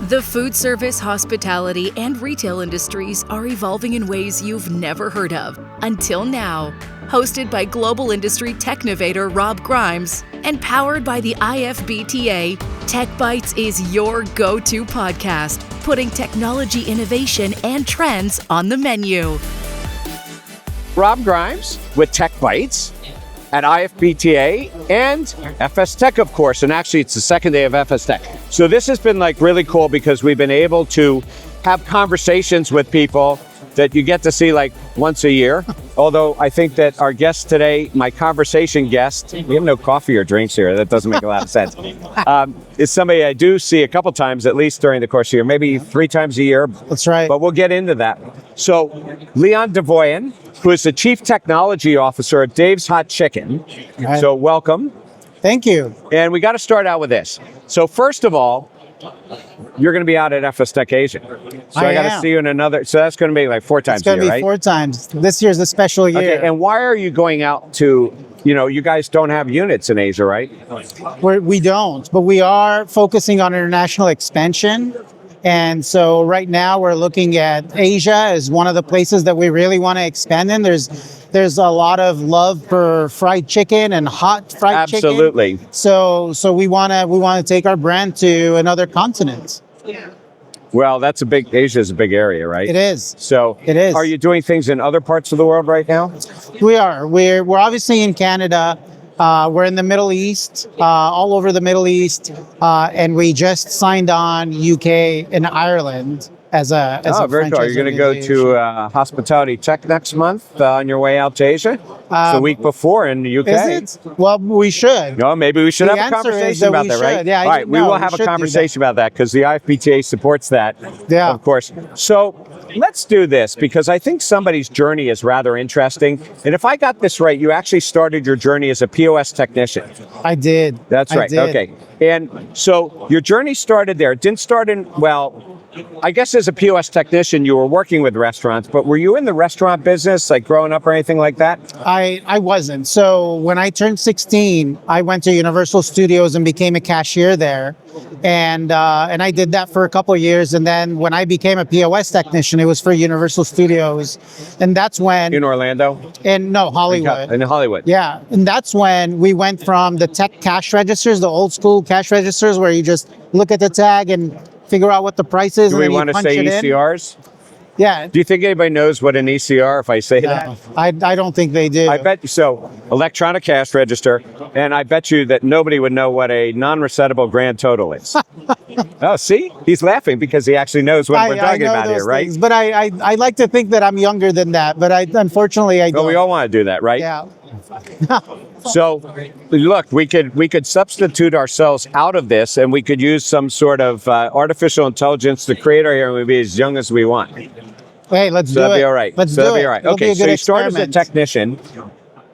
The food service, hospitality, and retail industries are evolving in ways you've never heard of until now. Hosted by global industry technovator Rob Grimes and powered by the IFBTA, Tech Bites is your go-to podcast, putting technology innovation and trends on the menu. Rob Grimes with Tech Bites at IFBTA and FS Tech, of course. And actually, it's the second day of FS Tech. So this has been really cool because we've been able to have conversations with people that you get to see once a year. Although I think that our guest today, my conversation guest, we have no coffee or drinks here. That doesn't make a lot of sense. Is somebody I do see a couple times, at least during the course of the year, maybe 3 times a year. That's right. But we'll get into that. So Leon Davoyan, who is the Chief Technology Officer at Dave's Hot Chicken. Right. So welcome. Thank you. And we got to start out with this. So first of all, you're going to be out at FS Tech Asia. So I got to see you in another. So that's going to be 4 times a year, right? It's going to be 4 times. This year's a special year. Okay. And why are you going out to, you guys don't have units in Asia, right? We don't, but we are focusing on international expansion. And so right now we're looking at Asia as one of the places that we really want to expand in. There's a lot of love for fried chicken and hot fried chicken. Absolutely. So we want to take our brand to another continent. Well, Asia is a big area, right? It is. So it is. Are you doing things in other parts of the world right now? We are. We're obviously in Canada. We're in the Middle East, all over the Middle East, and we just signed on UK and Ireland as a very cool. You're going to go to Hospitality Tech next month on your way out to Asia? It's the week before in the UK. Is it? Well, we should. No, maybe we should have a conversation about that, right? Yeah, all right, we will have a conversation about that because the IFBTA supports that, of course. So let's do this because I think somebody's journey is rather interesting. And if I got this right, you actually started your journey as a POS technician. I did. That's right. Okay. And so your journey started there. It didn't start I guess as a POS technician, you were working with restaurants, but were you in the restaurant business, growing up or anything like that? I wasn't. So when I turned 16, I went to Universal Studios and became a cashier there. And I did that for a couple of years. And then when I became a POS technician, it was for Universal Studios. And that's when... In Orlando? No, Hollywood. In Hollywood. Yeah. And that's when we went from the tech cash registers, the old school cash registers, where you just look at the tag and figure out what the price is. Do we want to say ECRs? Yeah. Do you think anybody knows what an ECR if I say that? I don't think they do. I bet so. Electronic cash register, and I bet you that nobody would know what a non-resettable grand total is. Oh, see? He's laughing because he actually knows what we're talking about here, right? Things, but I like to think that I'm younger than that, but unfortunately I don't. Well, we all want to do that, right? Yeah. So, look, we could substitute ourselves out of this, and we could use some sort of artificial intelligence to create our hair and be as young as we want. Hey, let's do it. That'd be all right. Let's do it. That'd be all right. Okay, so you started as a technician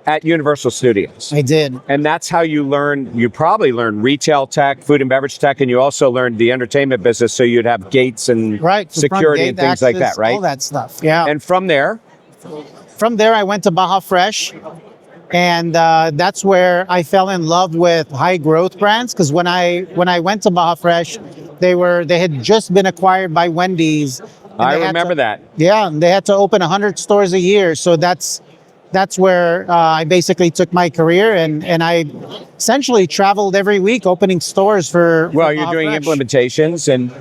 at Universal Studios. I did. And that's how you probably learned retail tech, food and beverage tech, and you also learned the entertainment business, so you'd have gates and security and things access, like that, right? All that stuff, yeah. And from there, I went to Baja Fresh. And that's where I fell in love with high growth brands, because when I went to Baja Fresh, they had just been acquired by Wendy's. I remember that. Yeah, and they had to open 100 stores a year. So that's where I basically took my career, and I essentially traveled every week opening stores for Well, you're doing Fresh. Implementations and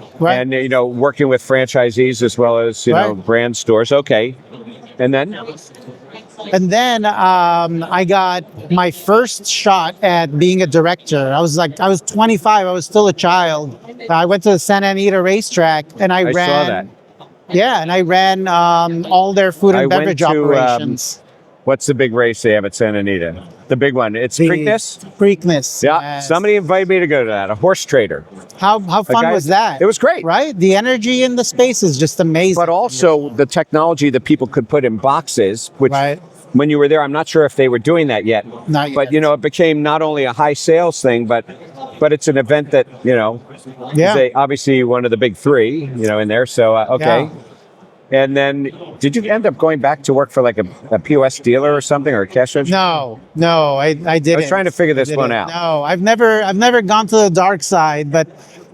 working with franchisees as well as brand stores. Okay, and then. And then I got my first shot at being a director. I was 25. I was still a child. I went to the Santa Anita racetrack and I ran. Saw that. Yeah, and I ran all their food and beverage operations. What's the big race they have at Santa Anita? The big one. It's Preakness? Preakness. Yeah. Yes. Somebody invited me to go to that. A horse trader. How fun was that? It was great. Right? The energy in the space is just amazing. But also the technology that people could put in boxes, which when you were there, I'm not sure if they were doing that yet. Not yet. But, it became not only a high sales thing, but it's an event that, is obviously one of the big 3, in there. So, okay. Yeah. And then, did you end up going back to work for a POS dealer or something, or a cash register? No, I didn't. I was trying to figure this one out. No, I've never gone to the dark side, but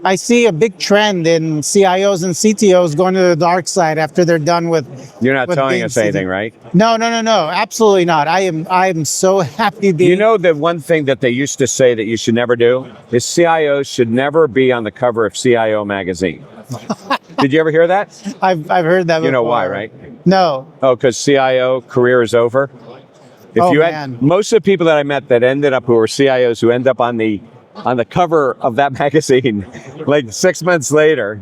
I see a big trend in CIOs and CTOs going to the dark side after they're done with. You're not with telling being us anything, right? No, absolutely not. I am so happy. You know, the one thing that they used to say that you should never do is CIOs should never be on the cover of CIO magazine. Did you ever hear that? I've heard that before. You know why, right? No. Oh, because CIO career is over. If Oh, you man. had most of the people that I met that ended up who were CIOs who end up on the cover of that magazine, like 6 months later,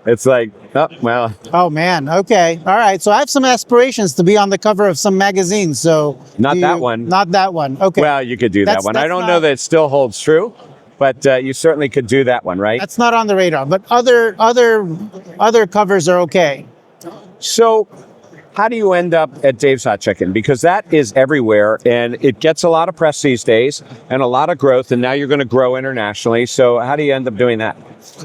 it's like, oh, well. Oh man. Okay. All right. So I have some aspirations to be on the cover of some magazines. So Not that one. Not that one. Okay. Well, you could do that one. I that's don't not- know that it still holds true, but you certainly could do that one, right? That's not on the radar. But other covers are okay. So how do you end up at Dave's Hot Chicken? Because that is everywhere, and it gets a lot of press these days and a lot of growth, and now you're going to grow internationally. So how do you end up doing that?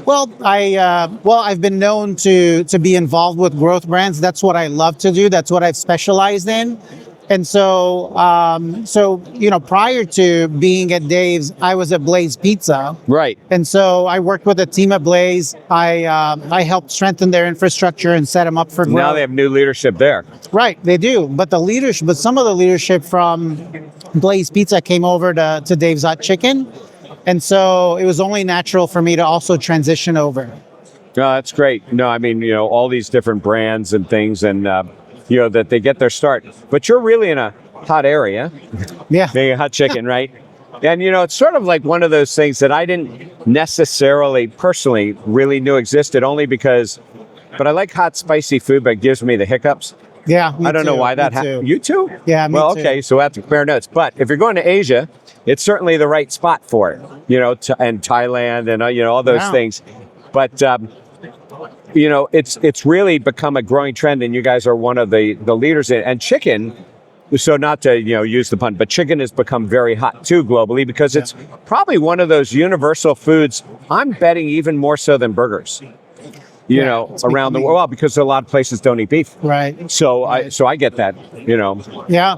Well, I've been known to be involved with growth brands. That's what I love to do. That's what I've specialized in. And so, prior to being at Dave's, I was at Blaze Pizza. Right. And so I worked with a team at Blaze. I helped strengthen their infrastructure and set them up for growth. Now they have new leadership there. Right, they do. But some of the leadership from Blaze Pizza came over to Dave's Hot Chicken. And so it was only natural for me to also transition over. No, that's great. No, I mean, all these different brands and things, and that they get their start. But you're really in a hot area, Yeah. being a hot chicken, right? And it's sort of like one of those things that I didn't necessarily personally really knew existed, only because. But I like hot, spicy food, but it gives me the hiccups. Yeah, me I don't know too, why that me happened. too. You too? Yeah, me well, too. okay, so I have to compare notes. But if you're going to Asia, it's certainly the right spot for it. And Thailand and all those Wow. things. But it's really become a growing trend, and you guys are one of the leaders in it. And chicken. So not to use the pun, but chicken has become very hot too globally because it's probably one of those universal foods. I'm betting even more so than burgers. It's Around the becoming- world, well, because a lot of places don't eat beef. Right. So I get that. Yeah.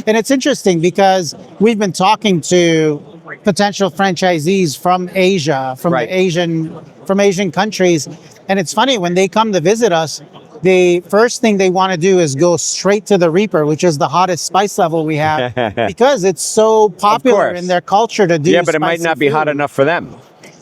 And it's interesting because we've been talking to potential franchisees from Asia, from Right. Asian countries. And it's funny when they come to visit us, the first thing they want to do is go straight to the Reaper, which is the hottest spice level we have, because it's so popular course. in their culture to do. Yeah, but it might spicy not be hot food. enough for them.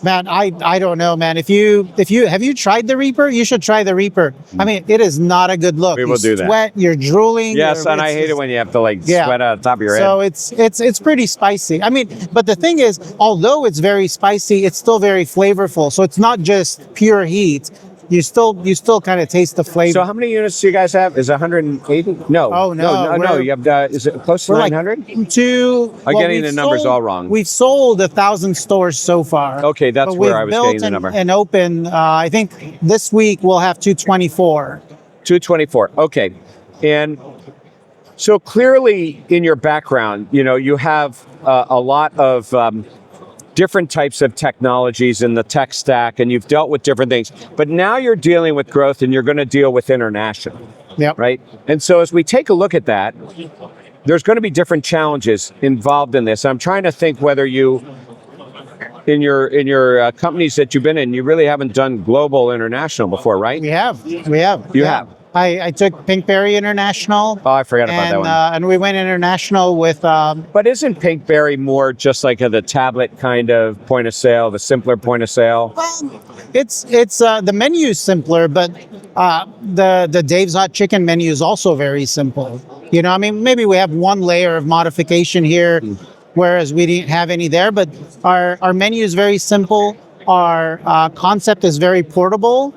Man, I don't know, man. If you have you tried the Reaper? You should try the Reaper. I mean, it is not a good look. We will do that. Sweat, you're drooling. Yes, you're- and I it's hate it just- when you have to Yeah. sweat out the top of your So head. it's pretty spicy. I mean, but the thing is, although it's very spicy, it's still very flavorful. So it's not just pure heat. You still kind of taste the flavor. So how many units do you guys have? Is it 180? No. Oh, no, No. we're- You have. Is it close to We're 900? I'm getting the numbers all wrong. We've sold 1,000 stores so far. Okay, that's But where we've I was built getting the number. And open. I think this week we'll have 224. 224. Okay, and so clearly in your background, you have a lot of different types of technologies in the tech stack, and you've dealt with different things. But now you're dealing with growth, and you're going to deal with international, Yep. right? And so as we take a look at that, there's going to be different challenges involved in this. I'm trying to think whether you, in your companies that you've been in, you really haven't done global international before, right? We have. You have. I took Pinkberry International. Oh, I forgot about that one. And we went international with. But isn't Pinkberry more just like the tablet kind of point of sale, the simpler point of sale? It's the menu is simpler, but the Dave's Hot Chicken menu is also very simple. I mean, maybe we have one layer of modification here, whereas we didn't have any there. But our menu is very simple. Our concept is very portable,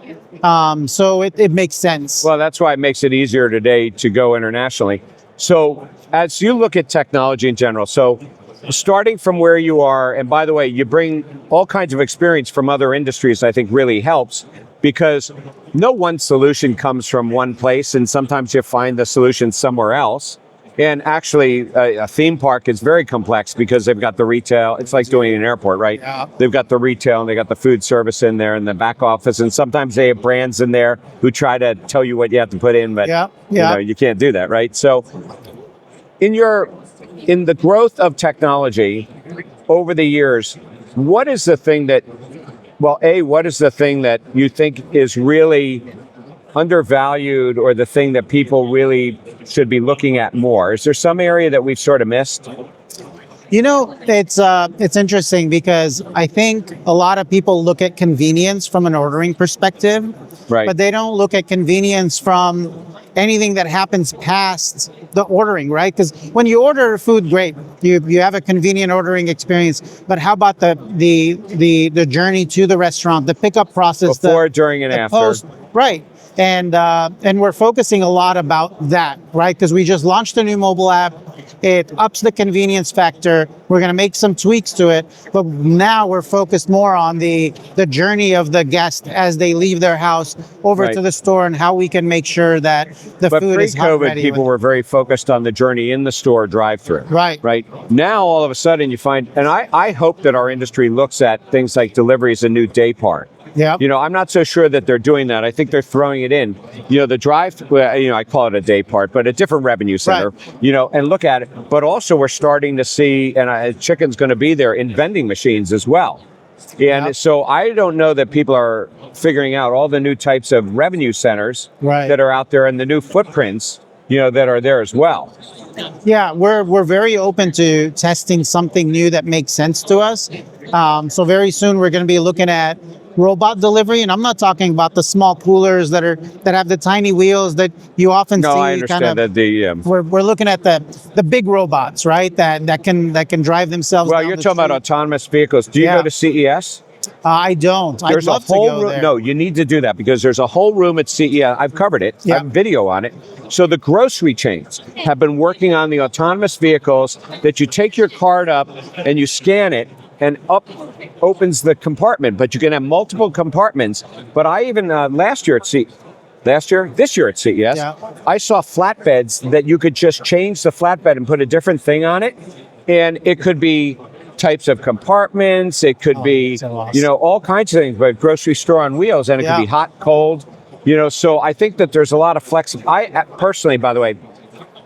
so it makes sense. Well, that's why it makes it easier today to go internationally. So as you look at technology in general, so starting from where you are, and by the way, you bring all kinds of experience from other industries, I think really helps, because no one solution comes from one place, and sometimes you find the solution somewhere else. And actually, a theme park is very complex because they've got the retail. It's like doing an airport, right? Yeah. They've got the retail and they got the food service in there and the back office. And sometimes they have brands in there who try to tell you what you have to put in, but you can't do that, right? So in the growth of technology over the years, what is the thing that Well, what is the thing that you think is really undervalued, or the thing that people really should be looking at more? Is there some area that we've sort of missed? It's interesting because I think a lot of people look at convenience from an ordering perspective, Right. but they don't look at convenience from anything that happens past the ordering, right? Because when you order food, great, you have a convenient ordering experience. But how about the journey to the restaurant, the pickup process, Before, during, and the after. post, right? And we're focusing a lot about that, right? Because we just launched a new mobile app. It ups the convenience factor. We're going to make some tweaks to it, but now we're focused more on the journey of the guest as they leave their house over Right. to the store, and how we can make sure that the But food is hot pre-COVID, ready. people were very focused on the journey in the store drive-through. Right. Right. Now, all of a sudden, you find, and I hope that our industry looks at things like delivery as a new day part. Yeah. I'm not so sure that they're doing that. I think they're throwing it in. The drive, I call it a day part, but a different revenue center, Right. And look at it. But also we're starting to see, and chicken's going to be there in vending machines as well. And Yep. so I don't know that people are figuring out all the new types of revenue centers Right. that are out there, and the new footprints, that are there as well. Yeah, we're very open to testing something new that makes sense to us. So very soon we're going to be looking at robot delivery, and I'm not talking about the small coolers that have the tiny wheels that you often No, see. I understand that We're looking at the big robots, right? That can drive themselves. Well, down you're the talking about street. autonomous vehicles. Do you Yeah. go to CES? I don't. There's I'd a love to whole go room. there. No, you need to do that, because there's a whole room at CES. I've covered it. Yeah. I have video on it. So the grocery chains have been working on the autonomous vehicles that you take your card up and you scan it, and up opens the compartment. But you can have multiple compartments. But I even this year at CES, Yeah. I saw flatbeds that you could just change the flatbed and put a different thing on it, and it could be types of compartments. It could be, so awesome. all kinds of things, but grocery store on wheels, and it Yeah. could be hot, cold, so I think that there's a lot of flexibility. I personally, by the way,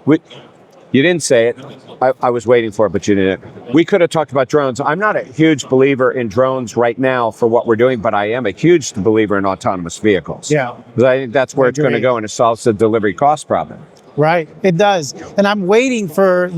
you didn't say it. I was waiting for it, but you didn't. We could have talked about drones. I'm not a huge believer in drones right now for what we're doing, but I am a huge believer in autonomous vehicles. Yeah. Because I think that's where it's going to agree. go, and it solves the delivery cost problem. Right, it does. And I'm waiting for,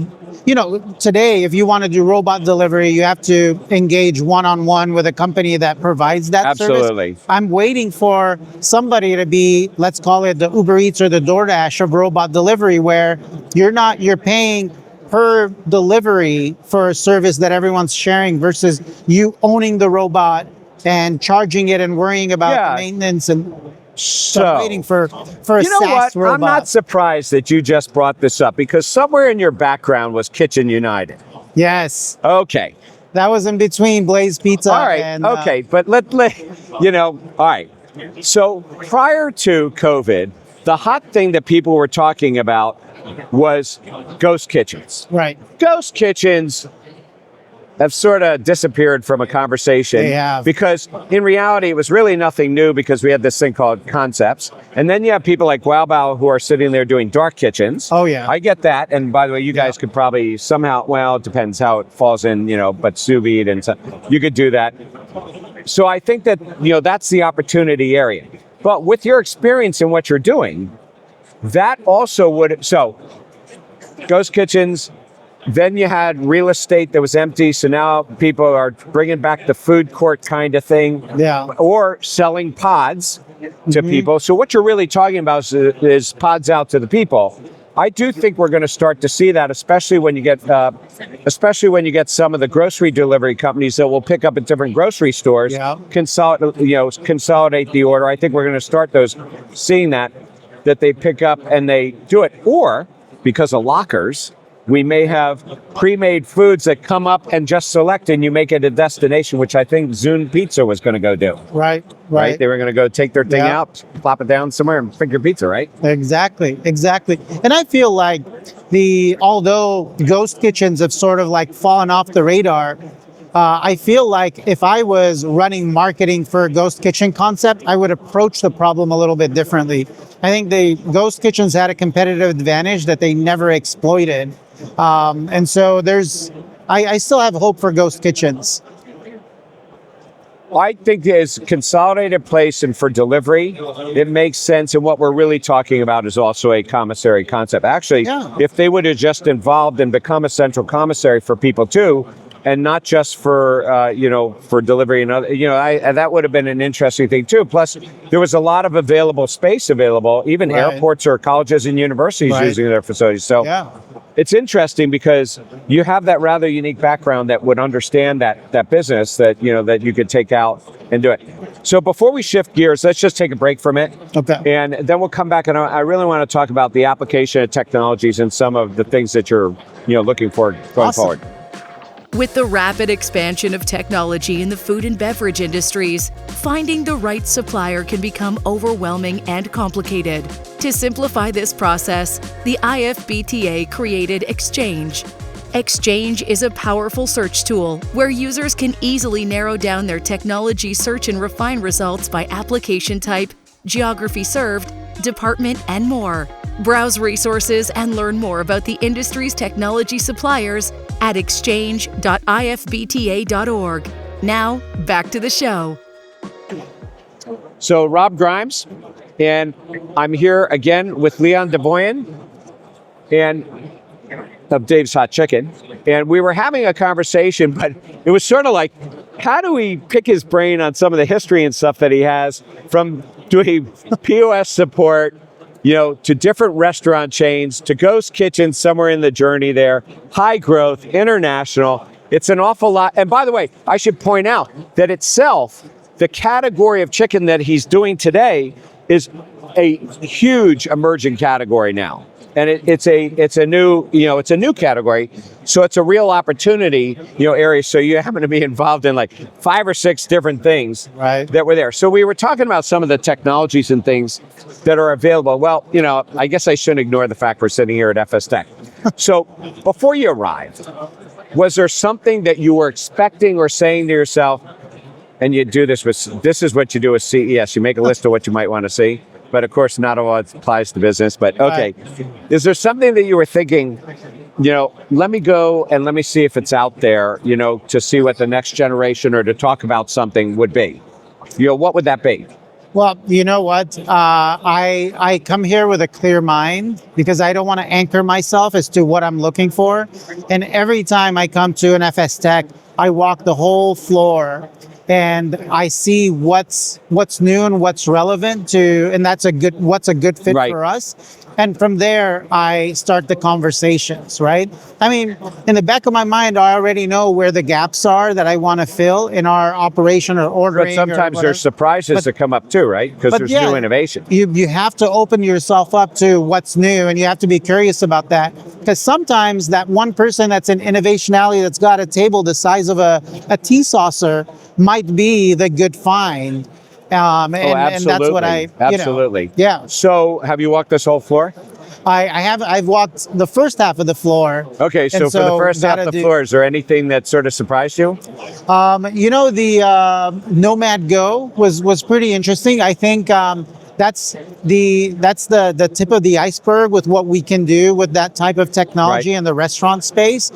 today, if you want to do robot delivery, you have to engage one-on-one with a company that provides that service. Absolutely. I'm waiting for somebody to be, let's call it the Uber Eats or the DoorDash of robot delivery, where you're paying per delivery for a service that everyone's sharing, versus you owning the robot and charging it and worrying about Yeah. the maintenance. And So, I'm waiting for a you know SaaS what? robot. I'm not surprised that you just brought this up, because somewhere in your background was Kitchen United. Yes. Okay. That was in between Blaze Pizza. All right. And, okay. But let all right. So prior to COVID, the hot thing that people were talking about was ghost kitchens. Right. Ghost kitchens have sort of disappeared from a conversation. They have. Because in reality, it was really nothing new, because we had this thing called concepts. And then you have people like Wow Bao who are sitting there doing dark kitchens. Oh, yeah. I get that. And by the way, you guys could probably somehow, well, it depends how it falls in, but sous vide and so, you could do that. So I think that, that's the opportunity area. But with your experience in what you're doing, that also so ghost kitchens. Then you had real estate that was empty, so now people are bringing back the food court kind of thing, Yeah. or selling pods to people. So what you're really talking about is pods out to the people. I do think we're going to start to see that, especially when you get some of the grocery delivery companies that will pick up at different grocery stores, Yeah. consolidate the order. I think we're going to start seeing that they pick up and they do it, or because of lockers. We may have pre-made foods that come up and just select, and you make it a destination, which I think Zune Pizza was going to go do. Right. They were going to go take their thing Yeah. out, plop it down somewhere, and pick your pizza, right? Exactly. And I feel like although ghost kitchens have sort of like fallen off the radar, I feel like if I was running marketing for a ghost kitchen concept, I would approach the problem a little bit differently. I think the ghost kitchens had a competitive advantage that they never exploited. And so I still have hope for ghost kitchens. I think is consolidated place and for delivery, it makes sense. And what we're really talking about is also a commissary concept. Actually, if they would have just involved and become a central commissary for people too, and not just for for delivery and other, that would have been an interesting thing too. Plus, there was a lot of available space available, even airports or colleges and universities using their facilities. So it's interesting because you have that rather unique background that would understand that business that that you could take out and do it. So before we shift gears, let's just take a break from it. Okay. And then we'll come back and I really want to talk about the application of technologies and some of the things that you're looking for going forward. With the rapid expansion of technology in the food and beverage industries, finding the right supplier can become overwhelming and complicated. To simplify this process, the IFBTA created Exchange. Exchange is a powerful search tool where users can easily narrow down their technology search and refine results by application type, geography served, department, and more. Browse resources and learn more about the industry's technology suppliers at exchange.ifbta.org. Now, back to the show. So, Rob Grimes, and I'm here again with Leon Davoyan and of Dave's Hot Chicken. And we were having a conversation, but it was sort of like, how do we pick his brain on some of the history and stuff that he has from doing POS support, to different restaurant chains, to ghost kitchens somewhere in the journey there, high growth, international. It's an awful lot. And by the way, I should point out that itself, the category of chicken that he's doing today is a huge emerging category now. And it's a new category. So it's a real opportunity, area. So you happen to be involved in like 5 or 6 different things that were there. So we were talking about some of the technologies and things that are available. Well, I guess I shouldn't ignore the fact we're sitting here at FS Tech. So before you arrived, was there something that you were expecting or saying to yourself, and you do this is what you do with CES. You make a list of what you might want to see. But of course, not all applies to business. But okay, is there something that you were thinking, let me go and let me see if it's out there, to see what the next generation or to talk about something would be? What would that be? Well, you know what? I come here with a clear mind because I don't want to anchor myself as to what I'm looking for. And every time I come to an FS Tech, I walk the whole floor and I see what's new and what's relevant and what's a good fit for us. And from there, I start the conversations, right? I mean, in the back of my mind, I already know where the gaps are that I want to fill in our operation or ordering. But sometimes there's surprises that come up too, right? Because there's new innovation. You have to open yourself up to what's new, and you have to be curious about that. Because sometimes that one person that's in Innovation Alley that's got a table the size of a tea saucer might be the good find. And that's what absolutely. Yeah. So have you walked this whole floor? I've walked the first half of the floor. Okay, so for the first half of the floor, is there anything that sort of surprised you? The Nomad Go was pretty interesting. I think that's the tip of the iceberg with what we can do with that type of technology in the restaurant space.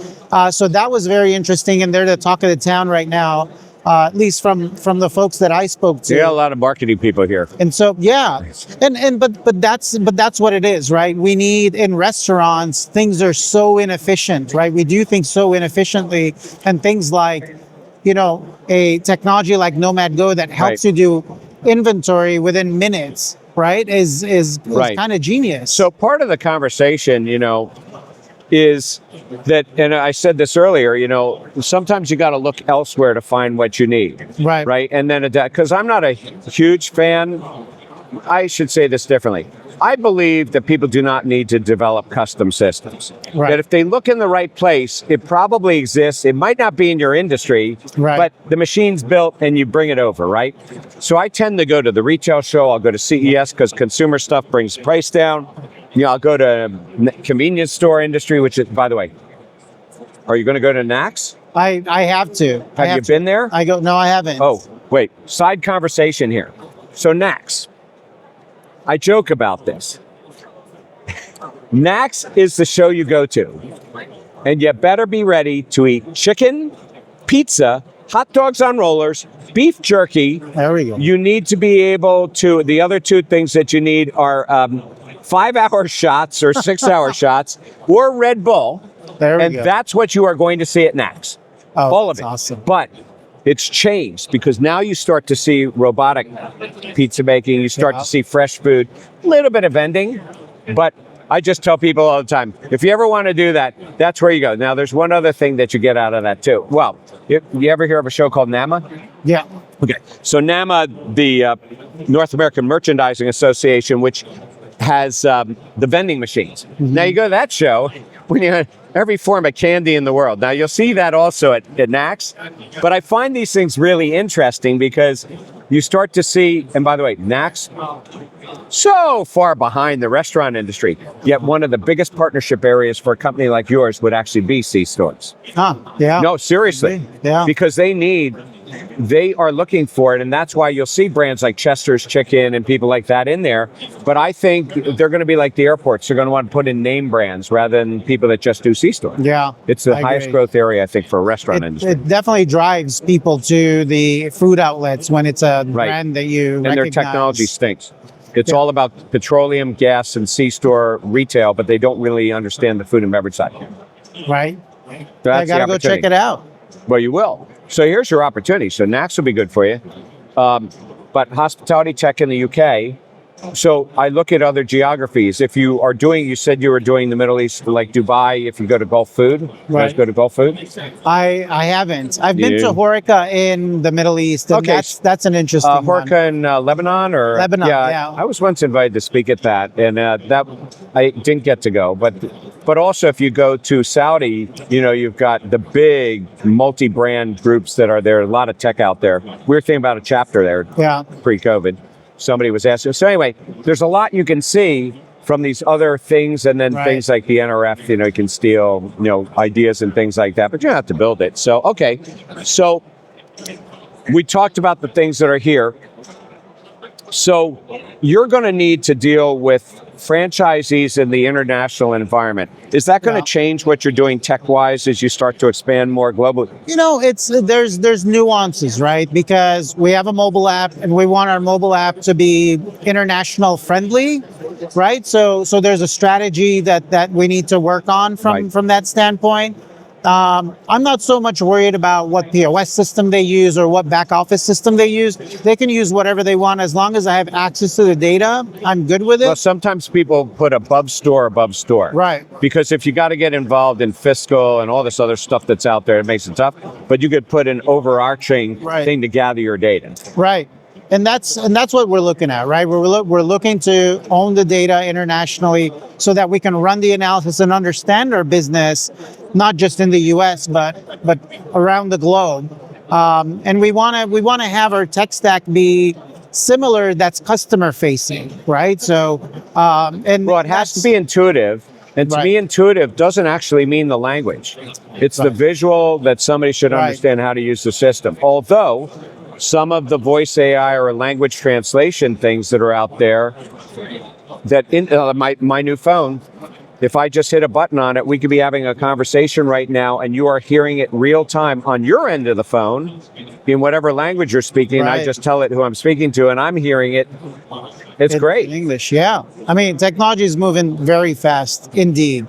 So that was very interesting, and they're the talk of the town right now. At least from the folks that I spoke to. You got a lot of marketing people here. And so, but that's what it is, right? We need, in restaurants, things are so inefficient, right? We do things so inefficiently, and things like, a technology like Nomad Go that helps you do inventory within minutes, right? Is kind of genius. So part of the conversation, is that, and I said this earlier, sometimes you got to look elsewhere to find what you need. Right. And then, because I'm not a huge fan, I should say this differently. I believe that people do not need to develop custom systems. That if they look in the right place, it probably exists. It might not be in your industry, but the machine's built and you bring it over, right? So I tend to go to the retail show. I'll go to CES because consumer stuff brings price down. I'll go to convenience store industry, which is, by the way, are you going to go to NACS? I have to. Have you been there? No, I haven't. Oh, wait. Side conversation here. So NACS. I joke about this. NACS is the show you go to, and you better be ready to eat chicken, pizza, hot dogs on rollers, beef jerky. There we go. You need to be able to, the other two things that you need are 5-hour shots or 6-hour shots or Red Bull. There we and go. that's what you are going to see at NACS. Oh, all of it. Awesome. But it's changed because now you start to see robotic pizza making, you start to see fresh food, a little bit of vending, but I just tell people all the time, if you ever want to do that, that's where you go. Now, there's one other thing that you get out of that too. Well, you ever hear of a show called NAMA? Yeah. Okay. So NAMA, the North American Merchandising Association, which has the vending machines. Mm-hmm. Now, you go to that show, when you every form of candy in the world. Now, you'll see that also at NACS, but I find these things really interesting because you start to see, and by the way, NACS, so far behind the restaurant industry, yet one of the biggest partnership areas for a company like yours would actually be C-stores. Yeah. No, seriously. Yeah. Because they are looking for it, and that's why you'll see brands like Chester's Chicken and people like that in there. But I think they're going to be like the airports. They're going to want to put in name brands rather than people that just do C-store. Yeah. It's the highest growth area, I think, for a restaurant industry. It definitely drives people to the food outlets when it's a brand that you recognize. And their technology stinks. It's all about petroleum, gas, and C-store retail, but they don't really understand the food and beverage side. Right. So I got to go check it out. Well, you will. So here's your opportunity. So NACS will be good for you. But hospitality tech in the UK. So I look at other geographies. If you are doing, you said you were doing the Middle East, like Dubai, if you go to Gulf Food. Right. You guys go to Gulf Food? I haven't. I've been to Horeca in the Middle East, and Okay. that's an interesting one. Horeca in Lebanon? Or Lebanon, yeah. I was once invited to speak at that, and that I didn't get to go. But also, if you go to Saudi, you've got the big multi-brand groups that are there. A lot of tech out there. We were thinking about a chapter there pre-COVID. Somebody was asking. So anyway, there's a lot you can see from these other things, and then things like the NRF, you can steal, ideas and things like that, but you don't have to build it. So, okay. So we talked about the things that are here. So you're going to need to deal with franchisees in the international environment. Is that going to change what you're doing tech-wise as you start to expand more globally? There's nuances, right? Because we have a mobile app, and we want our mobile app to be international friendly, right? So there's a strategy that we need to work on from that standpoint. I'm not so much worried about what POS system they use or what back office system they use. They can use whatever they want as long as I have access to the data. I'm good with it. Well, sometimes people put above store. Right. Because if you got to get involved in fiscal and all this other stuff that's out there, it makes it tough. But you could put an overarching thing to gather your data. Right. And that's what we're looking at, right? We're looking to own the data internationally so that we can run the analysis and understand our business, not just in the U.S. but around the globe. And we want to have our tech stack be similar. That's customer facing, right? So it has to be intuitive. And to me, intuitive doesn't actually mean the language. It's the visual that somebody should understand how to use the system. Although some of the voice AI or language translation things that are out there, that in my new phone, if I just hit a button on it, we could be having a conversation right now, and you are hearing it real time on your end of the phone in whatever language you're speaking. I just tell it who I'm speaking to, and I'm hearing it. It's great. In English, yeah. I mean, technology is moving very fast, indeed.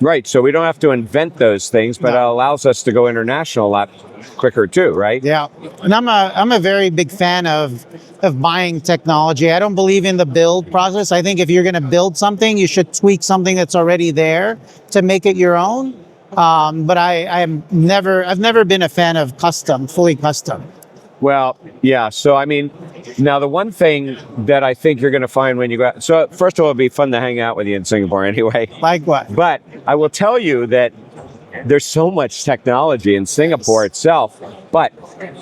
Right, so we don't have to invent those things, but it allows us to go international a lot quicker too, right? Yeah, and I'm a very big fan of buying technology. I don't believe in the build process. I think if you're going to build something, you should tweak something that's already there to make it your own. But I've never been a fan of fully custom. Well, yeah. So, I mean, now the one thing that I think you're going to find when you go out, so first of all, it'd be fun to hang out with you in Singapore anyway. Likewise. But I will tell you that there's so much technology in Singapore itself, but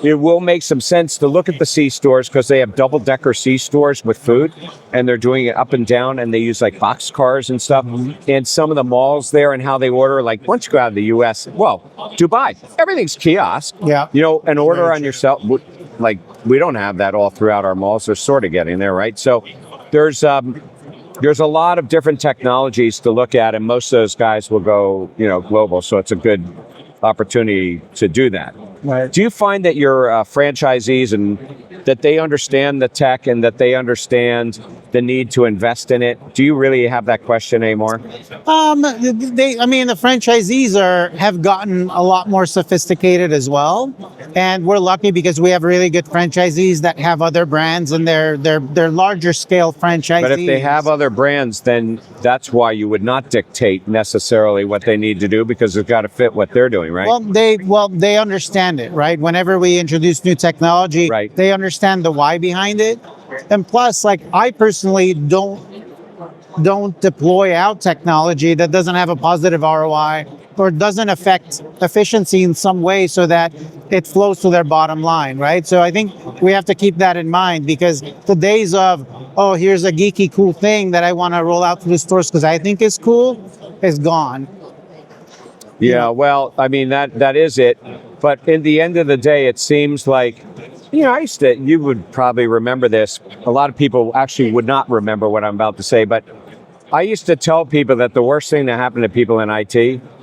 it will make some sense to look at the C-stores because they have double-decker C-stores with food, and they're doing it up and down, and they use like box cars and stuff. And some of the malls there and how they order, like once you go out of the U.S., well, Dubai, everything's kiosk. Yeah. An order on yourself. Like we don't have that all throughout our malls. They're sort of getting there, right? So there's a lot of different technologies to look at, and most of those guys will go, global. So it's a good opportunity to do that. Right. Do you find that your franchisees and that they understand the tech and that they understand the need to invest in it? Do you really have that question anymore? The franchisees have gotten a lot more sophisticated as well, and we're lucky because we have really good franchisees that have other brands and they're larger scale franchisees. But if they have other brands, then that's why you would not dictate necessarily what they need to do, because it's got to fit what they're doing, right? Well, they understand it, right? Whenever we introduce new technology, right, they understand the why behind it. And plus, like, I personally don't deploy out technology that doesn't have a positive ROI or doesn't affect efficiency in some way so that it flows to their bottom line, right? So I think we have to keep that in mind, because the days of, oh, here's a geeky cool thing that I want to roll out to the stores because I think is cool, is gone. Yeah, well, I mean, that is it. But in the end of the day, it seems like, you would probably remember this. A lot of people actually would not remember what I'm about to say, but I used to tell people that the worst thing that happened to people in IT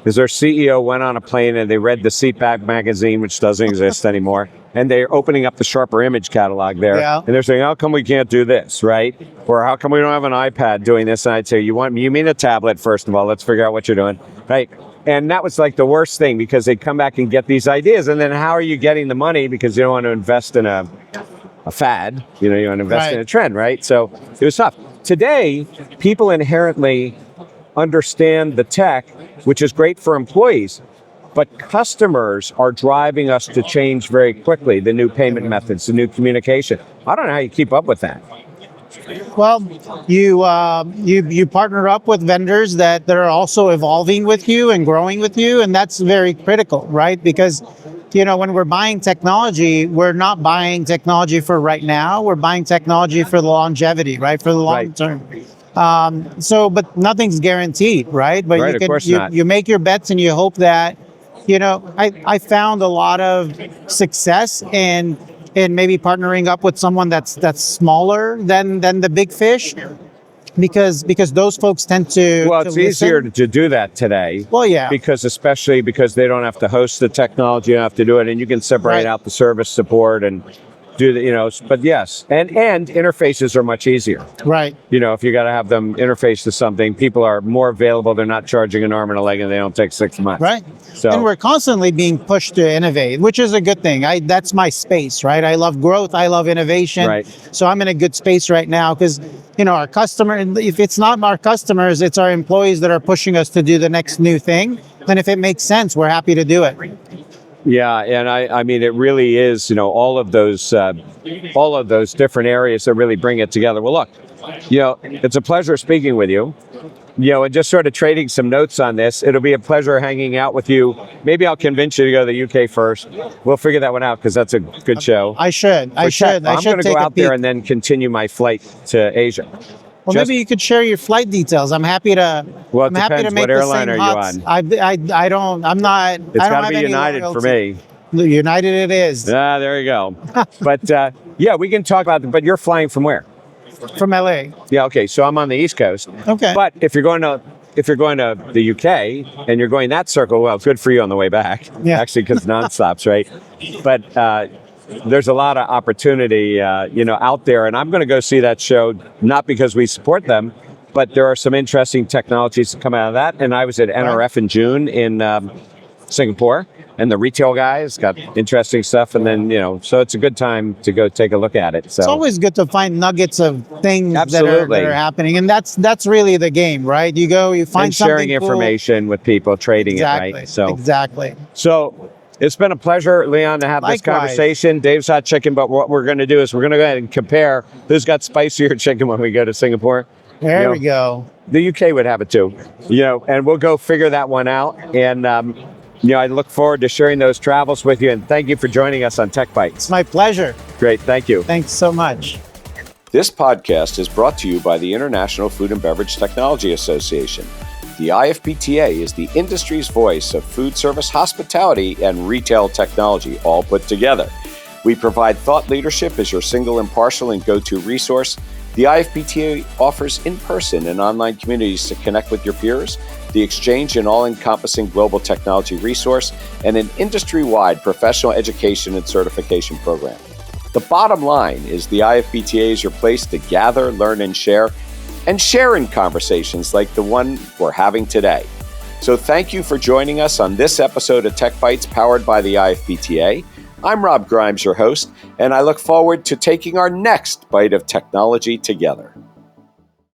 is their CEO went on a plane and they read the Seatback magazine, which doesn't exist anymore, and they're opening up the Sharper Image catalog there, and they're saying, how come we can't do this, right? Or how come we don't have an iPad doing this? And I'd say, you mean a tablet, first of all, let's figure out what you're doing, right? And that was like the worst thing, because they'd come back and get these ideas, and then how are you getting the money? Because you don't want to invest in a fad, you want to invest in a trend, right? So it was tough. Today, people inherently understand the tech, which is great for employees, but customers are driving us to change very quickly, the new payment methods, the new communication. I don't know how you keep up with that. Well, you partner up with vendors that are also evolving with you and growing with you, and that's very critical, right? Because when we're buying technology, we're not buying technology for right now. We're buying technology for the longevity, right? For the long term. But nothing's guaranteed, right? But you make your bets and you hope that, I found a lot of success in maybe partnering up with someone that's smaller than the big fish, because those folks tend to. Well, it's easier to do that today. Well, yeah. Especially because they don't have to host the technology, you don't have to do it, and you can separate out the service support and do the, but yes, and interfaces are much easier. Right. If you got to have them interface to something, people are more available. They're not charging an arm and a leg, and they don't take 6 months. Right. So, and we're constantly being pushed to innovate, which is a good thing. That's my space, right? I love growth. I love innovation. Right. So I'm in a good space right now because, our customer, if it's not our customers, it's our employees that are pushing us to do the next new thing. And if it makes sense, we're happy to do it. Yeah, and I mean, it really is, all of those different areas that really bring it together. Well, look, it's a pleasure speaking with you, and just sort of trading some notes on this. It'll be a pleasure hanging out with you. Maybe I'll convince you to go to the UK first. We'll figure that one out, because that's a good show. I should. I'm going to go out there and then continue my flight to Asia. Well, maybe you could share your flight details. I'm happy to. Well, it depends. What airline are you on? I don't. I'm not. It's got to be United for me. United it is. There you go. But we can talk about it. But you're flying from where? From LA. Yeah. Okay. So I'm on the East Coast. Okay. But if you're going to the UK and you're going that circle, well, good for you on the way back. Yeah. Actually, because non-stops, right? But there's a lot of opportunity, out there. And I'm going to go see that show, not because we support them, but there are some interesting technologies that come out of that. And I was at NRF in June in Singapore, and the retail guys got interesting stuff. And then, so it's a good time to go take a look at it. So it's always good to find nuggets of things that are happening. And that's really the game, right? You go, you find something sharing information with people, trading it, right? So exactly. So it's been a pleasure, Leon, to have this conversation. Dave's Hot Chicken, but what we're going to do is we're going to go ahead and compare who's got spicier chicken when we go to Singapore. There we go. The UK would have it too, and we'll go figure that one out. And, I look forward to sharing those travels with you. And thank you for joining us on Tech Bites. It's my pleasure. Great. Thank you. Thanks so much. This podcast is brought to you by the International Food and Beverage Technology Association. The IFPTA is the industry's voice of food service, hospitality, and retail technology, all put together. We provide thought leadership as your single, impartial, and go-to resource, The IFPTA offers in-person and online communities to connect with your peers, the exchange an all-encompassing global technology resource, and an industry-wide professional education and certification program. The bottom line is the IFPTA is your place to gather, learn, and share in conversations like the one we're having today. So thank you for joining us on this episode of Tech Bites powered by the IFPTA. I'm Rob Grimes, your host, and I look forward to taking our next bite of technology together.